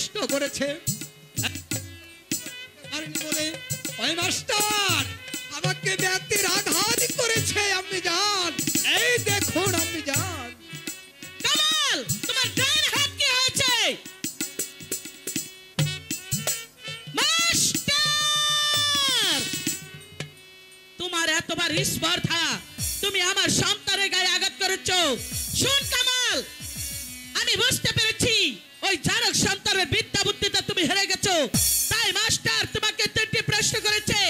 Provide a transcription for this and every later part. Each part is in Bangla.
নষ্ট করেছে বলে ওই মাস্টার আমাকে ব্যক্তির আঘাত করেছে। আপনি যান, এই দেখুন আপনি যান। কামাল, তোমার ডান হাত কি হয়েছে? মাস্টার, তোমার এতবার স্পর্ধা, তুমি আমার সন্তানের গায়ে আঘাত করেছো। শুন কামাল, আমি বুঝতে পেরেছি ওই জারক সন্তানের বিদ্যা বুদ্ধিতে তুমি হেরে গেছো। তাই মাস্টার তোমাকে 3টি প্রশ্ন করেছে,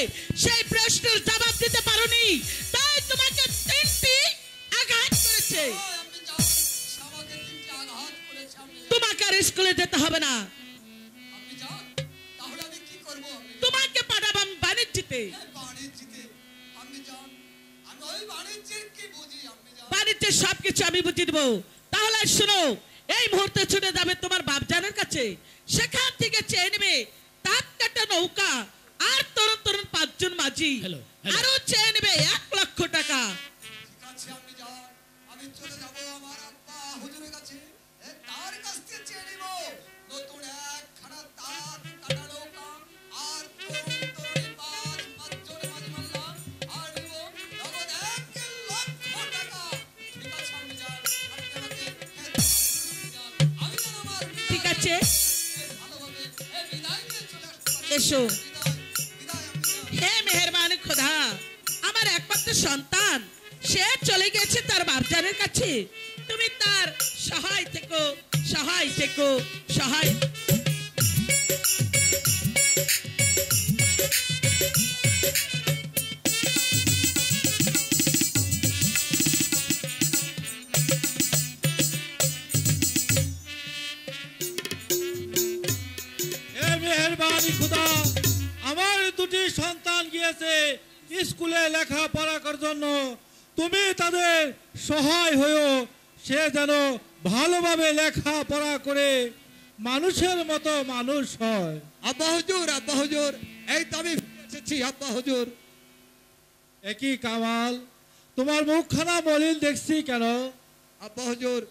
সেই প্রশ্নের জবাব দিতে পারোনি, তাই তোমাকে 3টি আঘাত করেছে। তোমাকে আর স্কুলে যেতে হবে না, তোমাকে পাঠাবো আমি বাণিজ্যতে। বাণিজ্যের সবকিছু আমি বুঝিয়ে দেবো। তাহলে শোনো, এই মুহূর্তে ছুটে যাবে তোমার বাপজানের কাছে, সেখান থেকে চেয়ে নেবে তাঁত কাটা নৌকা আর তরুণ তরুণ 5 জন মাঝি, আরো চেয়ে নেবে 1 লক্ষ টাকা। আমি চলে যাব আমার আব্বা হুজুরের কাছে, তার কাছ থেকে চেয়ে নেব নতুন একখানা তাঁত কাটা নৌকা আর তরুণ তরুণী 5 জন মাঝি মাল্লা, আর নেব নগদ 1 লক্ষ টাকা। ঠিক আছে আমি যান, আপনি আমাকে আমি যেন আমার ঠিক আছে, ভালোভাবে বিদায় নিয়ে চলে আসতে এসো। হে মেহেরবান খোদা, আমার একমাত্র সন্তান সে চলে গেছে তার বাপজানের কাছে, তুমি তার সহায় থেকো, সহায় থেকো, সহায়। মেহেরবানি খুদা, আমার 2টি সন্তান গিয়েছে স্কুলে লেখাপড়া করার জন্য, তুমি তাদের সহায় হয়েও সে যেন ভালোভাবে লেখাপড়া করে মানুষের মতো মানুষ হয়। আব্বা হুজুর, আব্বা হুজুর, এই তো আমি এসেছি আব্বা হুজুর। একই কামাল, তোমার মুখখানা মলিন দেখছি কেন? আব্বা হুজুর,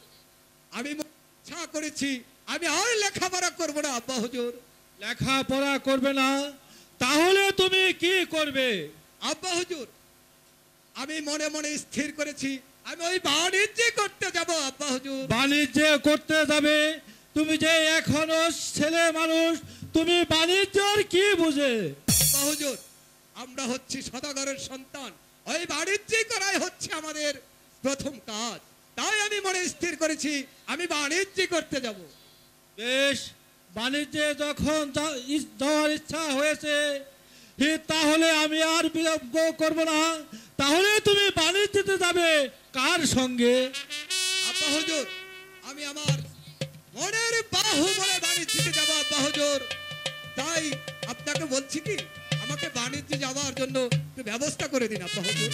আমি ইচ্ছা করেছি আমি আর লেখাপড়া করব না আব্বা হুজুর। লেখাপড়া করবে না? তাহলে তুমি কি করবে? আব্বা হুজুর, আমি মনে মনে স্থির করেছি আমি ওই বাণিজ্য করতে যাব আব্বা হুজুর। বাণিজ্য করতে যাবে? তুমি যে এখনো ছেলে মানুষ, তুমি বাণিজ্যর কি বুঝে? আব্বা হুজুর, আমরা হচ্ছি সদাগরের সন্তান, ওই বাণিজ্য করাই হচ্ছে আমাদের প্রথম কাজ। তাই আমি মনে স্থির করেছি আমি বাণিজ্য করতে যাব। বেশ, বাণিজ্যে যখন যাওয়ার ইচ্ছা হয়েছে, তাহলে আমি আর বিলম্ব করব না। তাহলে তুমি বাণিজ্যতে যাবে কার সঙ্গে? আব্বা হুজুর, আমি আমার মনের বাহু বলে বাণিজ্যতে যাব আব্বা হুজুর। তাই আপনাকে বলছি কি আমাকে বাণিজ্যে যাওয়ার জন্য একটু ব্যবস্থা করে দিন আব্বা হুজুর।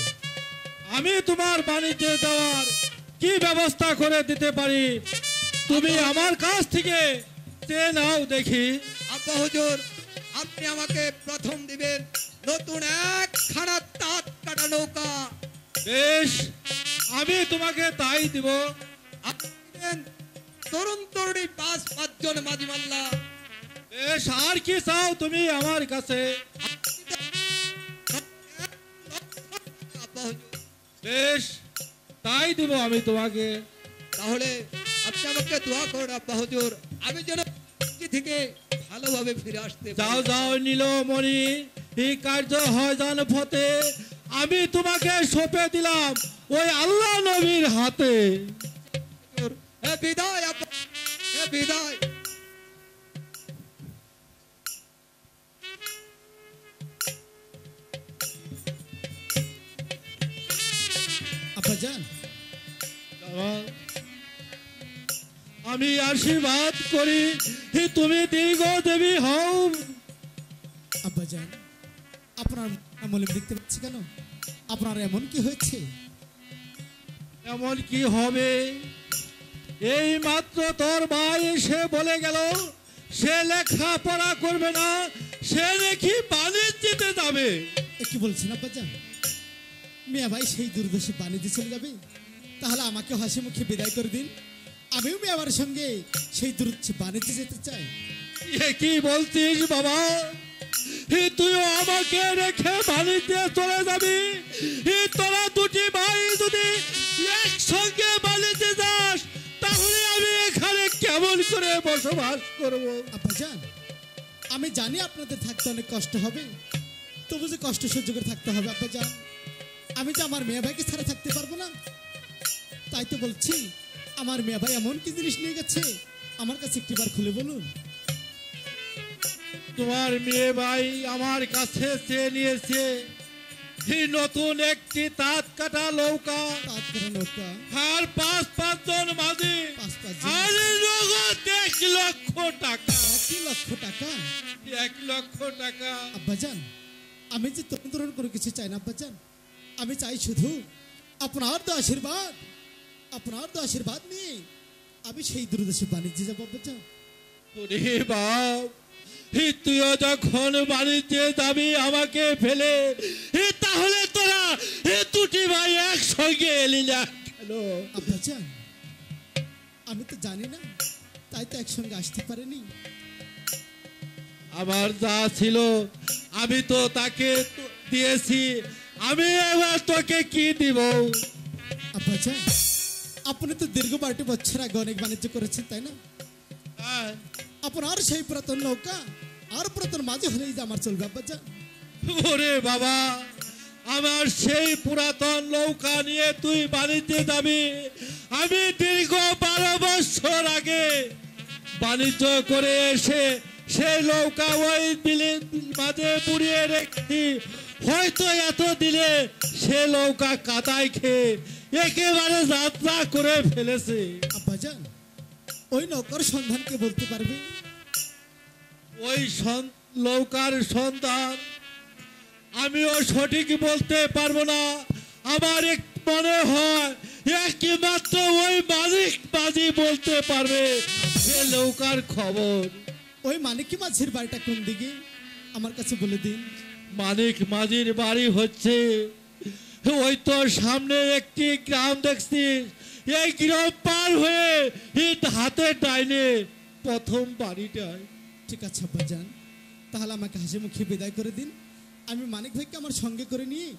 আমি তোমার বাণিজ্যে যাওয়ার কি ব্যবস্থা করে দিতে পারি তুমি আমার কাছ থেকে চেয়ে নাও দেখি। আব্বা হুজুর, আপনি আমাকে প্রথম দিবেন নতুন একখানা তাঁত কাটা নৌকা। বেশ, আমি তোমাকে তাই দিব। আপনি দিবেন তরুণ তরুণী 5 জন মাঝি মাল্লা। বেশ, আর কি চাও তুমি আমার কাছে? আব্বা হুজুর, বেশ, তাই দিব আমি তোমাকে। তাহলে আপনি আমাকে দোয়া করুন আব্বা হুজুর, আমি যেন থেকে ভালোভাবে ফিরে আসতে পারি। যাও যাও নীলমণি, এই কার্য হয় জান ফতে, আমি তোমাকে সঁপে দিলাম ওই আল্লাহ নবীর হাতে। বিদায় আব্বা, বিদায়। আব্বাজান, আমি আশীর্বাদ করি তুমি দীর্ঘ দেবী হও। আব্বাজান, আপনার আমলে দেখতে পাচ্ছি কেন? আপনার এমন কি হয়েছে? এমন কি হবে? এই মাত্র তোর ভাই এসে বলে গেল সে লেখাপড়া করবে না, সে নাকি বাণিজ্যতে যাবে। কি বলছেন আব্বাজান? মিয়া ভাই সেই দূরদেশে বাণিজ্যে চলে যাবে? তাহলে আমাকে হাসি মুখে বিদায় করে দিন, আমিও মিয়া আমার সঙ্গে সেই দূরদেশে বাণিজ্যে যেতে চাই। এ কি বলছিস বাবা? তুইও আমাকে রেখে বাড়িতে চলে যাবি? তোরা দুটি ভাই যদি একসঙ্গে বাড়িতে যাস তাহলে আমি এখানে কেমন করে বসবাস করব? আব্বাজান, আমি জানি আপনাদের থাকতে অনেক কষ্ট হবে, তবু যে কষ্ট সহ্য করে থাকতে হবে আব্বাজান। আমি যে আমার মেয়ে ভাইকে ছাড়া থাকতে পারবো না, তাই তো বলছি। আমার মেয়ে ভাই এমন কি জিনিস নিয়ে গেছে আমার কাছে একটিবার খুলে বলুন। তোমার মেয়ে ভাই আমার কাছে চেয়ে নিয়েছে নতুন একটি তাঁত কাটা নৌকা, তাঁত কাটা নৌকা, আর 5-5 জন মাঝি, 5-5 জন। আর নগদ 1 লক্ষ টাকা। 1 লক্ষ টাকা? 1 লক্ষ টাকা। আব্বাজান, আমি যে তরুণ কোনো কিছু চাই না আব্বাজান। আমি চাই শুধু আপনার তো আশীর্বাদ, আপনার তো আশীর্বাদ নিয়ে আমি সেই দূরদেশে বাণিজ্যে যাবো আব্বাজান। ওরে বাপ, তুইও যখন বাড়িতে যাবি আমাকে ফেলে, তাহলে তোরা দুটি ভাই একসঙ্গে এলি না কেন? আব্বাজান, আমি তো জানি না, তাই তো একসঙ্গে আসতে পারিনি। আমার যা ছিল আমি তো তাকে দিয়েছি, আমি এবার তোকে কি দিব? আব্বাজান, আপনি তো দীর্ঘ 12 বছর আগে অনেক বাণিজ্য করেছেন, তাই না? হ্যাঁ। আপনার সেই পুরাতন নৌকা আর পুরাতন মাঝে হলেই যে আমার চলবে আব্বাজান। ওরে বাবা, আমার সেই পুরাতন নৌকা নিয়ে তুই বাড়িতে যাবি? আমি দীর্ঘ 12 বছর আগে বাণিজ্য করে এসে সেই নৌকা ওই বিলের মাঝে পুড়িয়ে রেখেছি। হয়তো এত দিলে সে নৌকা কাদায় খেয়ে একেবারে যাত্রা করে ফেলেছে। আব্বাজান, ওই নৌকার সন্ধান কে বলতে পারবে? ওই নৌকার সন্ধান আমিও সঠিক বলতে পারবো না। আমার মনে হয় একমাত্র ওই মালিক মাঝি বলতে পারবে সে নৌকার খবর। ওই মানিকি মাঝির বাড়িটা কোন দিকে আমার কাছে বলে দিন। মানিক মাঝির বাড়ি হচ্ছে ওই তো সামনে একটি গ্রাম দেখছিস, এই গ্রাম পার হয়ে হাতে ডাইনে প্রথম বাড়িটায়। ঠিক আছে আব্বাজান, তাহলে আমাকে হাসি মুখে বিদায় করে দিন। আমি মানিক ভাইকে আমার সঙ্গে করে নিয়ে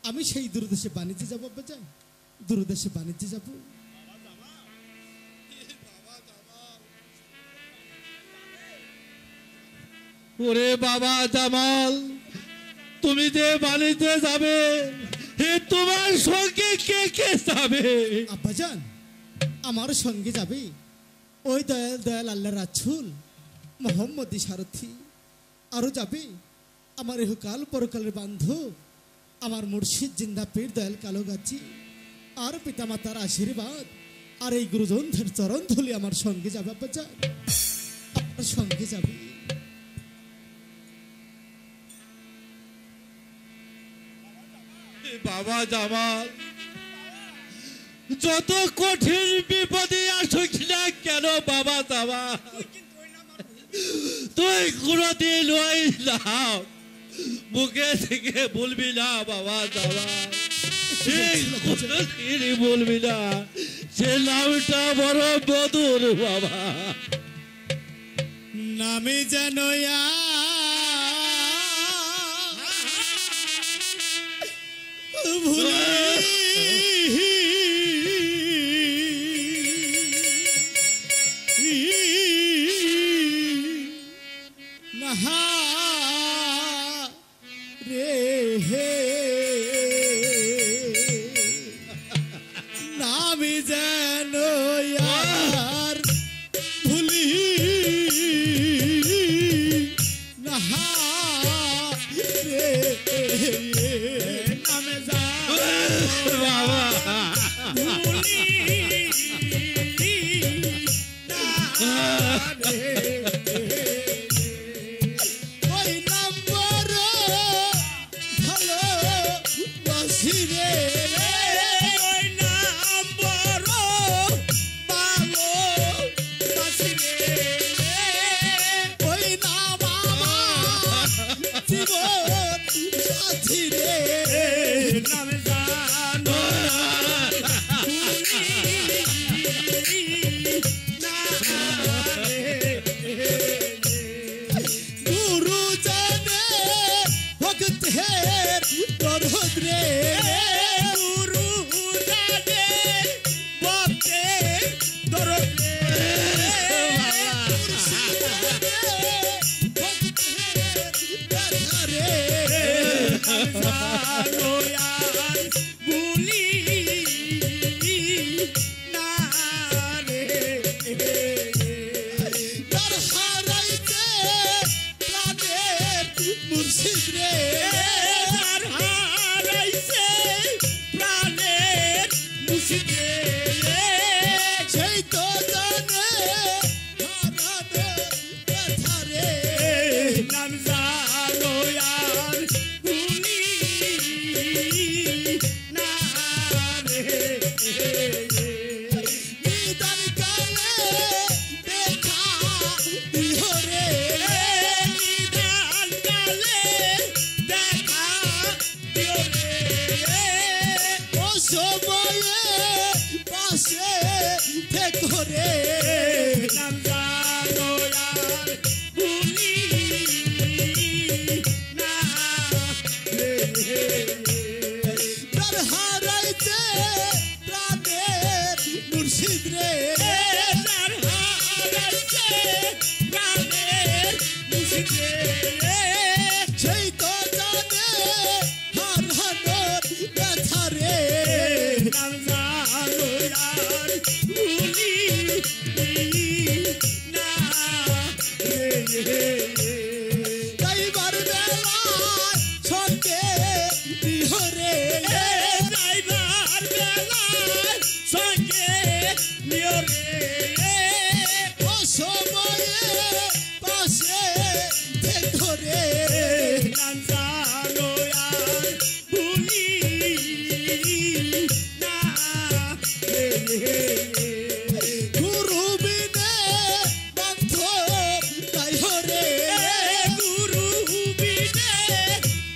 আমি সেই দূরদেশে বাণিজ্যে যাবো আব্বাজান, দূরদেশে বাণিজ্যে যাবো। ওরে বাবা জামাল, তুমি যে বাড়িতে যাবে তোমার সঙ্গে কে কে যাবে? আব্বাজান, আমার সঙ্গে যাবে ওই দয়াল দয়াল আল্লাহ রাসূল মোহাম্মদী সারথি, আরো যাবে আমার ইহকাল পরকালের বান্ধব আমার মুর্শিদ জিন্দা পীর দয়াল কালোগাছি, আর পিতামাতার আশীর্বাদ আর এই গুরুজনদের চরণ ধুলি আমার সঙ্গে যাবে আব্বাজান, আমার সঙ্গে যাবে। বাবা জামাল, যত কঠিন বিপদে আসুক না কেন বাবা জামাল, তুই কোনদিন ওই নাম মুখে থেকে বলবি না বাবা জামাল, কোনদিন বলবি না। সে নামটা বড় মধুর বাবা। নামে যেন রে গুরু জানে বকে দরদে বুলি না রে তার হারাইতে প্রাণের মুর্শিদ রে তার হারাইছে প্রাণের মুর্শিদে সেই তো জানে হারানোর ব্যথা রে নাম জানো আর ভুলি না রে নিদান কালে দেখা দিও রে নিদান কালে দেখা দিও রে ও সময়ে পাশে থেকো রে নাম জানো আর ভুলি না রে তার হারাইতে প্রাণের মুর্শিদ রে তার হারাইছে প্রাণের মুর্শিদে সেই তো জানে হারানোর ব্যথা রে নাম জানো আর ভুলি না রে তাইবার বেলায় সঙ্গে দিও রে যাইবার বেলায় সঙ্গে নিও রে ও সময়ে পাশে থেকো রে নাম জানো আর ভুলি না রে গুরু বিনে বান্ধব নাই রে গুরু বিনে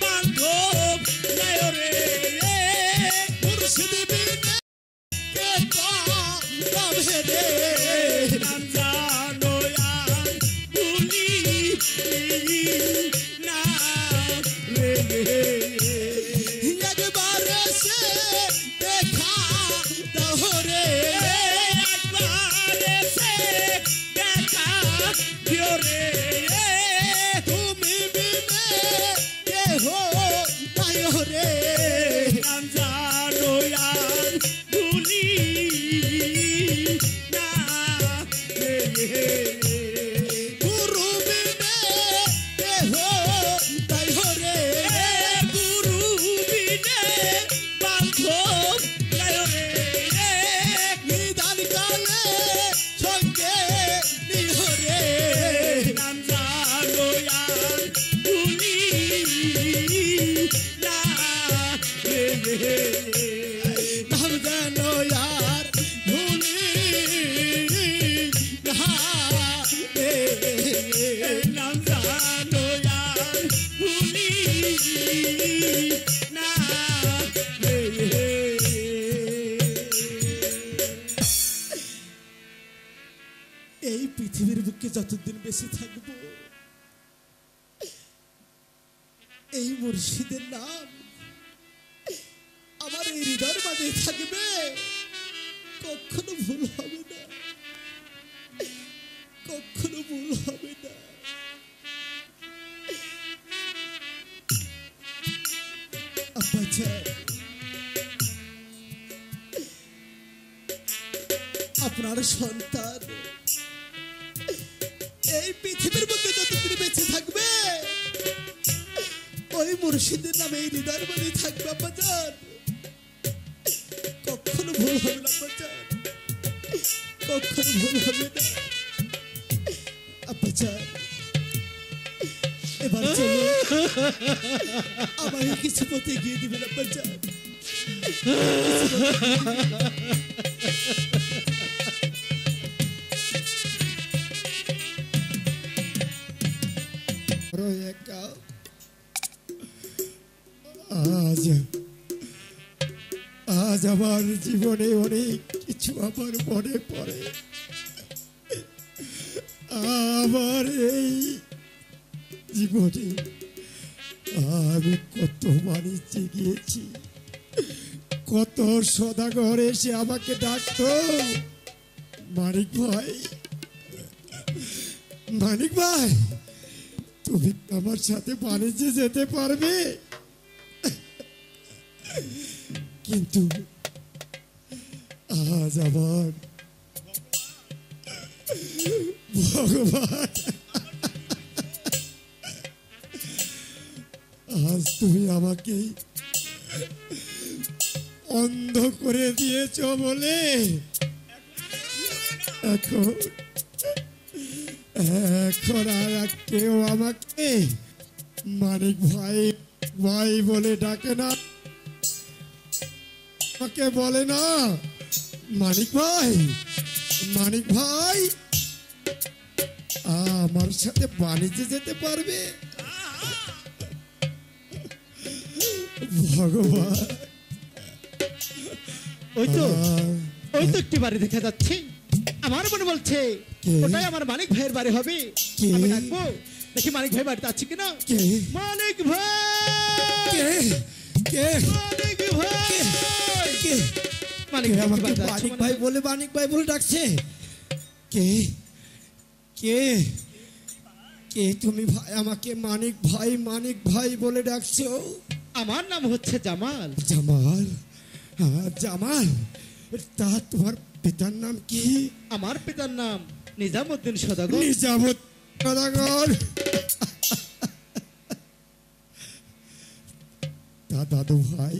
বান্ধব নাই রে মুর্শিদ বিনে কে পাবে রে নাম জানো আর ভুলি না রে একবার এসে দেখা দাও রে একবার এসে দেখা দিও রে তুমি বিনে কেহ নাই রে নাম জানো আর ভুলি না রে গুরু বিনে কেহ নাই রে গুরু বিনে বান্ধব নাই রে নিদান কালে সঙ্গে নিও রে নাম জানো আর ভুলি না রে নাম জানো আর ভুলি না রে নাম জানো আর ভুলি না রে এই পৃথিবীর বুকে যতদিন বেঁচে থাকবো এই মুর্শিদের নাম আমার এই হৃদয়ের মাঝে থাকবে, কখনো ভুল হবে না, কখনো ভুল হবে না। আব্বাজান, আপনার সন্তান এই পৃথিবীর মধ্যে যতদিন বেঁচে থাকবে ওই মুর্শিদের নামে এই হৃদয়ের মধ্যে থাকবে আব্বাজান, কখনো ভুল হবে না আব্বাজান, কখনো ভুল হবে না আব্বাজান। এবার চলো আমাকে কিছু পথে গিয়ে দিবেন আব্বাজান। আজ আমার জীবনে অনেক কিছু আমার মনে পড়ে। আমার এই জীবনে আমি কত বাণিজ্যে গিয়েছি, কত সদাগর এসে আমাকে ডাকতো, মানিক ভাই, মানিক ভাই, তুমি আমার সাথে বাণিজ্যে যেতে পারবে? কিন্তু আজ আমার ভগবান, আজ তুমি আমাকে অন্ধ করে দিয়েছ বলে এখন এখন আর কেউ আমাকে মানিক ভাই ভাই বলে ডাকে না, আমাকে বলে না মানিক ভাই, মানিক ভাই আমার সাথে বাণিজ্যে যেতে পারবে? ভগবান, ওই তো ওই তো একটি বাড়ি দেখা যাচ্ছে, আমার মনে বলছে ওটাই আমার মানিক ভাইয়ের বাড়ি হবে। আমি ডাকবো, দেখি মানিক ভাই বাড়িতে আছে কিনা। মানিক ভাই, কে কে মানিক ভাই, কে মানিক ভাই আমাকে বাড়িতে আছে মানিক মনে ভাই হয়। বলে মানিক ভাই বলে ডাকছে? কে কে কে তুমি ভাই, আমাকে মানিক ভাই বলে ডাকছো? আমার নাম হচ্ছে জামাল। জামাল? জামাল, তা তোমার পিতার নাম কি? আমার পিতার নাম নিজামুদ্দিন সদাগর। নিজামুদ্দিন সদাগর। তা দাদু ভাই,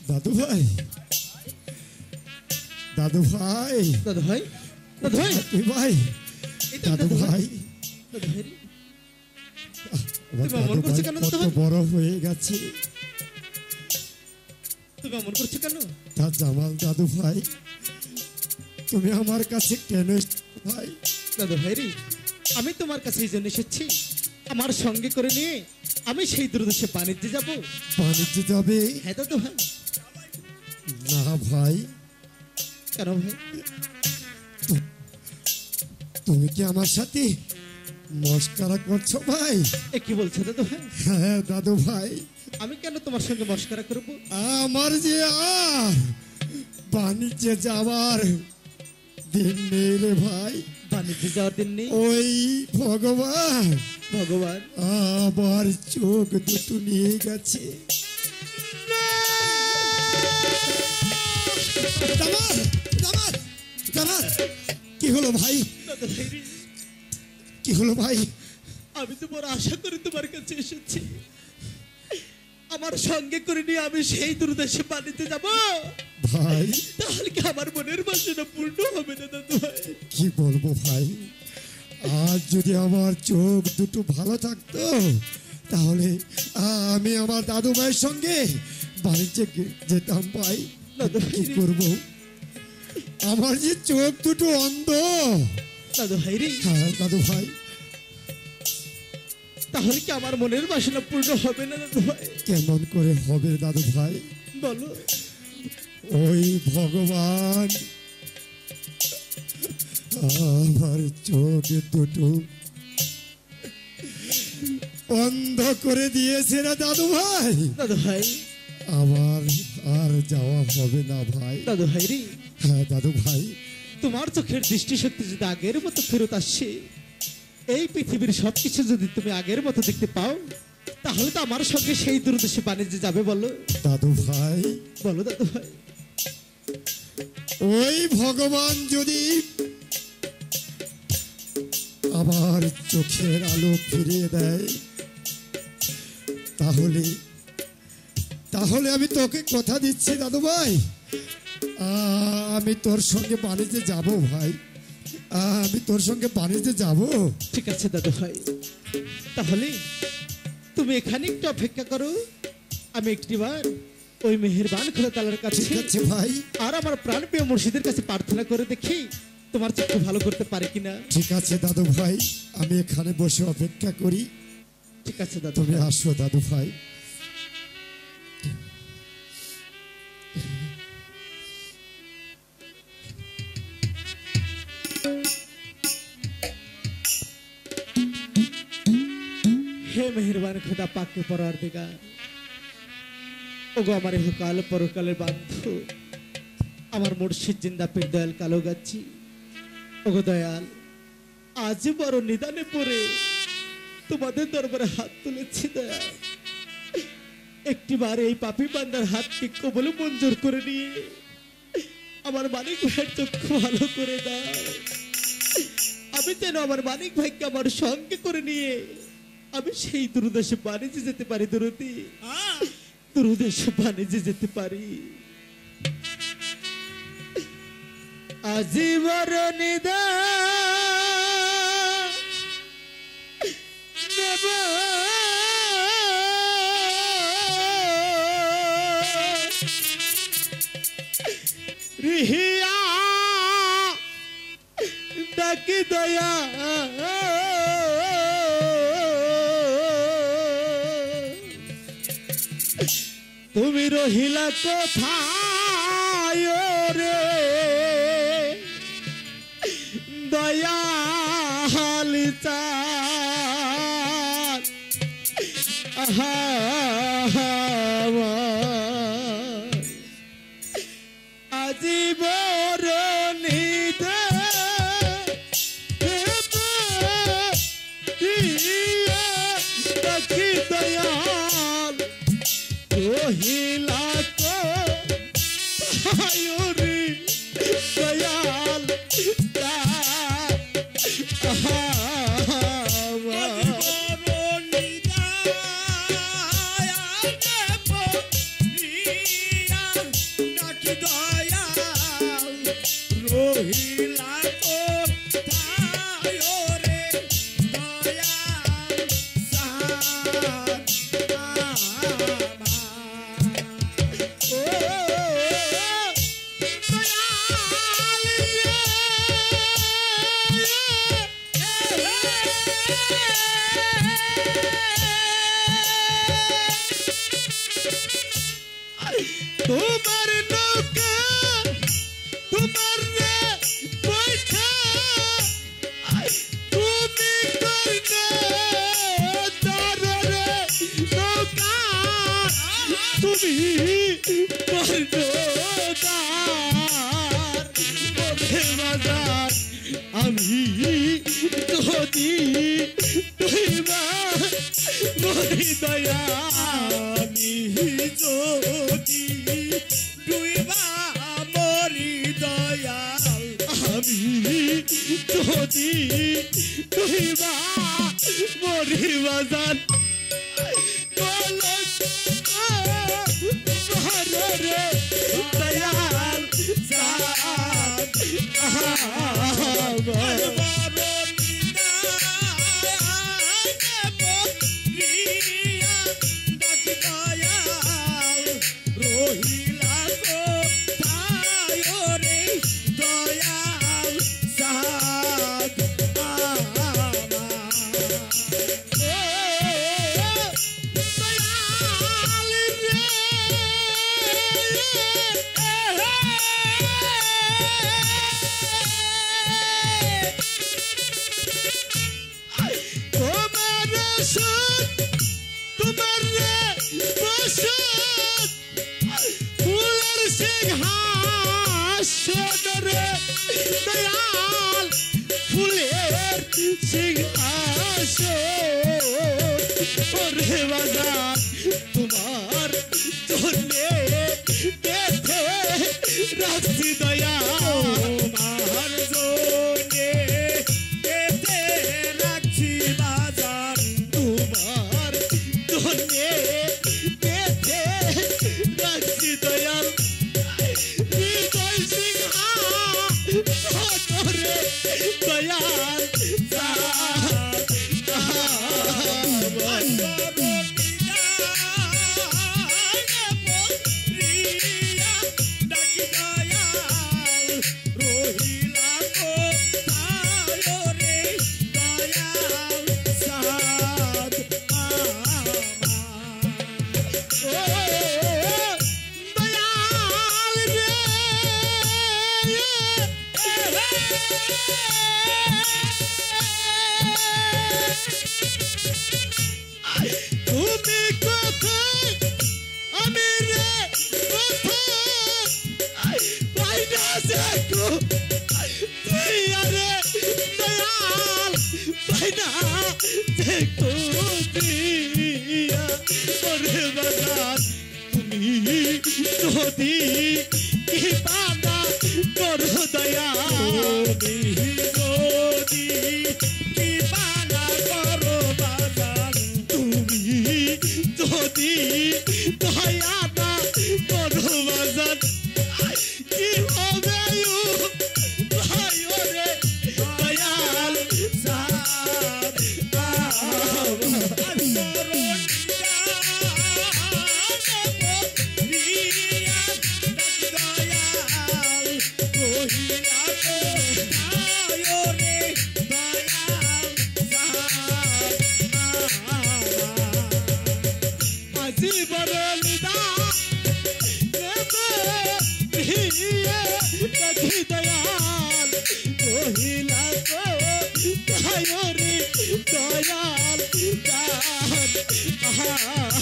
দাদু ভাই, দাদু ভাই, দাদু ভাই, দাদু ভাই, দাদু ভাই, এই তো দাদু ভাই, দাদু ভাই রে। আমার তুমি অমন দাদু করছো ভাই কেন কত দাদু ভাই? বড় হয়ে গেছে। তুমি অমন করছো কেন? তা জামাল দাদু ভাই, তুমি আমার কাছে কেন এসেছো ভাই? দাদু ভাই রে, আমি তোমার কাছে এই জন্য এসেছি, আমার সঙ্গে করে নিয়ে আমি সেই দূরদেশে বাণিজ্যে যাব। বাণিজ্যে যাবে? হ্যাঁ দাদু ভাই। না ভাই, কেন ভাই? তুমি কি আমার সাথে মস্করা করছো ভাই? এ কি বলছো দাদু ভাই? হ্যাঁ দাদু ভাই, আমি কেন তোমার সঙ্গে মস্করা করব? আমার যে আর বাণিজ্যে যাওয়ার দিন নেই রে ভাই। বাণিজ্যে যাওয়ার দিন নেই? ওই ভগবান ভগবান আমার চোখ দুটো নিয়ে গেছে। জামাল, জামাল, জামাল, কি হলো ভাই? দাদু ভাই রে, কি হলো ভাই? আমি তো বড় আশা করে তোমার কাছে এসেছি, আমার সঙ্গে করে নিয়ে আমি সেই দূরদেশে বাণিজ্যে যাব। ভাই তাহলে কি আমার মনের বাসনা পূর্ণ হবে না দাদু ভাই? কি বলবো ভাই, আজ যদি আমার চোখ দুটো ভালো থাকতো তাহলে আমি আমার দাদু ভাইয়ের সঙ্গে বাণিজ্যে যেতাম ভাই। দাদু কি ভাই, করব, আমার যে চোখ দুটো অন্ধ। দাদু ভাই রে, হ্যাঁ দাদু ভাই, তাহলে কি আমার মনের বাসনা পূর্ণ হবে না দাদু ভাই? কেমন করে হবে দাদু ভাই? বলো। ওই ভগবান আমার চোখ দুটো অন্ধ করে দিয়েছে না দাদু ভাই। দাদু ভাই, আমার আর যাওয়া হবে না ভাই। দাদু ভাই রে, হ্যাঁ দাদু ভাই, তোমার চোখের দৃষ্টিশক্তি যদি আগের মতো ফেরত আসে, এই পৃথিবীর সবকিছু যদি তুমি আগের মতো দেখতে পাও, তাহলে তো আমার সঙ্গে সেই দূরদেশে বাণিজ্যে যাবে। বলো দাদু ভাই, বলো দাদু ভাই। ওই ভগবান যদি আবার চোখের আলো ফিরিয়ে দেয় তাহলে তাহলে আমি তোকে কথা দিচ্ছি দাদু ভাই, আমি তোর সঙ্গে বাণিজ্যে যাব ভাই, আমি তোর সঙ্গে বাণিজ্যে যাব। ঠিক আছে দাদু ভাই, তাহলে তুমি এখানে একটু অপেক্ষা করো, আমি একটিবার ওই মেহেরবান খোদা তাআলার কাছে ঠিক আছে ভাই, আর আমার প্রাণপ্রিয় মুর্শিদের কাছে প্রার্থনা করে দেখি তোমার চক্ষু ভালো করতে পারে কিনা। ঠিক আছে দাদু ভাই, আমি এখানে বসে অপেক্ষা করি। ঠিক আছে দাদু তুমি ভাই। আসো দাদু ভাই। मेहरबान खुदा पाक के परवरदिगार ओगो हमारे हुकाल परकाले बांधो আমার মুর্শিদ জিন্দা পীর দয়াল কালো গাচ্ছি ওগো দয়াল আজ বড় নিদানে পড়ে তোমাদের দরবারে হাত তুলেছি দয়াল একটিবার এই পাপী বান্দার হাতকে কবুল মঞ্জুর করে নিয়ে আমার মানিক ভাইয়ের চক্ষু ভালো করে দাও আমি যেন আমার মানিক ভাইকে আমার সঙ্গে করে নিয়ে আমি সেই দূরদেশে বাণিজ্যে যেতে পারি দূরতি দূরদেশে বাণিজ্যে যেতে পারি আজীবর নিদান নেব রিহিয়া ডাকি দয়া তুমি রহিলা কোথায় রে দয়াল চাঁদ আজীবর নিদান দয়াল রহিলা কোথায় রে দয়াল তোমার নৌকা তোমার রে বৈঠা তুমি করবে তারে নৌকা তুমি করবে বাজার আমি যদি তুইবা মরি দয়া আমি যদি তুইবা মরি দয়াল আমি যদি তুইবা মরি বাজার রে দয়াল দয়াল ফুলের সিংহাসন বাজার তোমার জন্যে বেঁধে রাখছি দয়াল তোমার জন্যে বেঁধে রাখছি বাজার তোমার জন্যে বেঁধে রাখছি দয়াল দয়াল ওরে বাজান তুমি যদি কৃপা না করো দয়াল তুমি যদি কৃপা না করো বাজান তুমি যদি দয়া না করো বাজান কি হবে ভাই ওরে দয়াল সাদ দয়াল কহিলা তো দয়ারে দয়াল দান আমার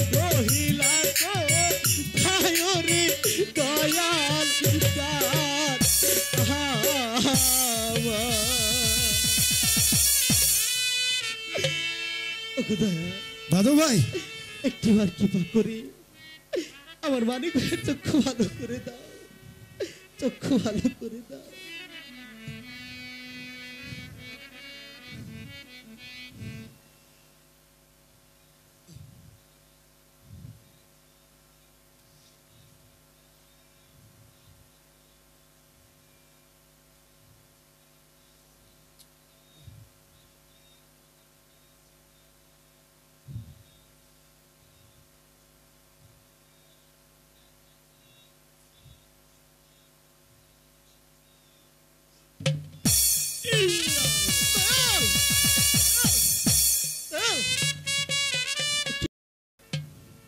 কহিলা তো দয়ারে দয়াল দান দাদু ভাই একটিবার কৃপা করে আমার মানিক ভাইয়ের চক্ষু ভালো করে দাও, চক্ষু ভালো করে দাও।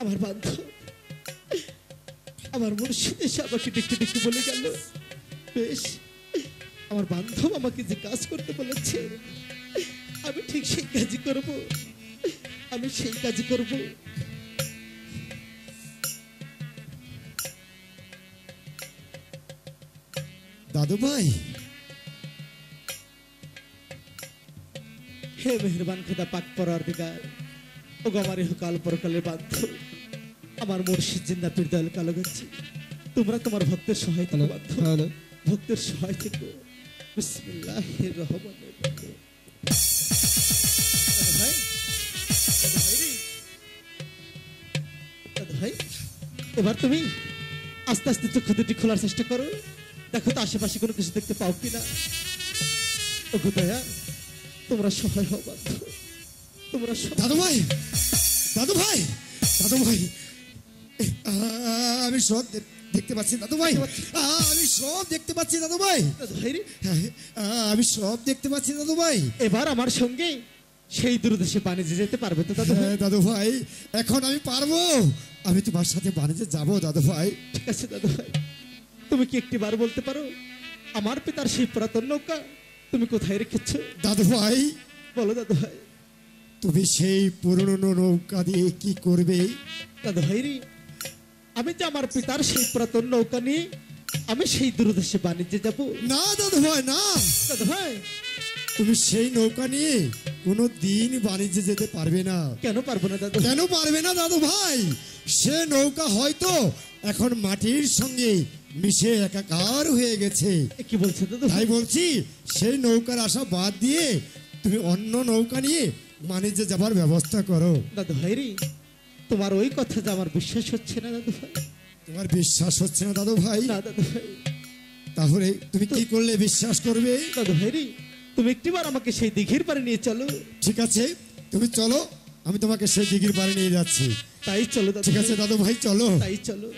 আমার বান্ধব আমার মুর্শিদ এসে আমাকে ডেকে ডেকে বলে গেল, বেশ আমার বান্ধব আমাকে যে কাজ করতে বলেছে আমি ঠিক সেই কাজই করব, আমি সেই কাজই করব। দাদু ভাই হে মেহেরবান খোদা পাক পরওয়ারদিগার, ওগো আমার ইহকাল পরকালের বান্ধব, আমার মুর্শিদ জিন্দা পীর দয়াল কালগঞ্জি, তোমরা তোমার ভক্তের সহায় থেকো বান্ধব, ভক্তের সহায় থেকো। বিসমিল্লাহির রহমানির রহিম। দাদা ভাই, দাদা ভাই রে, দাদা ভাই এবার তুমি আস্তে আস্তে চোখ দুটি খোলার চেষ্টা করো, দেখো তো আশেপাশে কোনো কিছু দেখতে পাও কিনা। ওগো দয়া তোমরা সহায় হও বান্ধব, তোমরা দাদু ভাই দাদু ভাই দাদু ভাই আমি সব দেখতে পাচ্ছি দাদু ভাই, আমি সব দেখতে পাচ্ছি দাদু ভাই, দাদা ভাই রে, আমি সব দেখতে পাচ্ছি দাদু ভাই। এবার আমার সঙ্গে সেই দূরদেশে বাণিজ্যে যেতে পারবে তো দাদু ভাই? হ্যাঁ দাদু ভাই এখন আমি পারবো, আমি তোমার সাথে বাণিজ্যে যাবো দাদু ভাই। ঠিক আছে দাদু ভাই, তুমি কি একটিবার বলতে পারো আমার পিতার সেই পুরাতন নৌকা তুমি কোথায় রেখেছো? দাদু ভাই বলো দাদু ভাই। তুমি সেই পুরনো নৌকা দিয়ে কি করবে? দাদু ভাই রে, আমি যে আমার পিতার সেই পুরাতন নৌকা নিয়ে আমি সেই দূরদেশে বাণিজ্যে যাব। না দাদু ভাই না, দাদু ভাই তুমি সেই নৌকা নিয়ে কোনো দিন বাণিজ্যে যেতে পারবে না। কেন পারবো না দাদু? কেন পারবে না দাদু ভাই? সে নৌকা হয়তো এখন মাটির সঙ্গে মিশে একাকার হয়ে গেছে। এ কি বলছো দাদু ভাই? তাই বলছি সেই নৌকার আশা বাদ দিয়ে তুমি অন্য নৌকা নিয়ে বাণিজ্যে যাবার ব্যবস্থা করো। দাদু ভাই রে, তোমার ওই কথা যে আমার বিশ্বাস হচ্ছে না দাদু ভাই। তোমার বিশ্বাস হচ্ছে না দাদু ভাই? না দাদু ভাই। তাহলে তুমি কি করলে বিশ্বাস করবে? দাদু ভাই রে, তুমি একটিবার আমাকে সেই দিঘির পাড়ে নিয়ে চলো। ঠিক আছে তুমি চলো, আমি তোমাকে সেই দিঘির পাড়ে নিয়ে যাচ্ছি। তাই চলো দাদু ঠিক ভাই। আছে দাদু ভাই চলো। তাই চলো।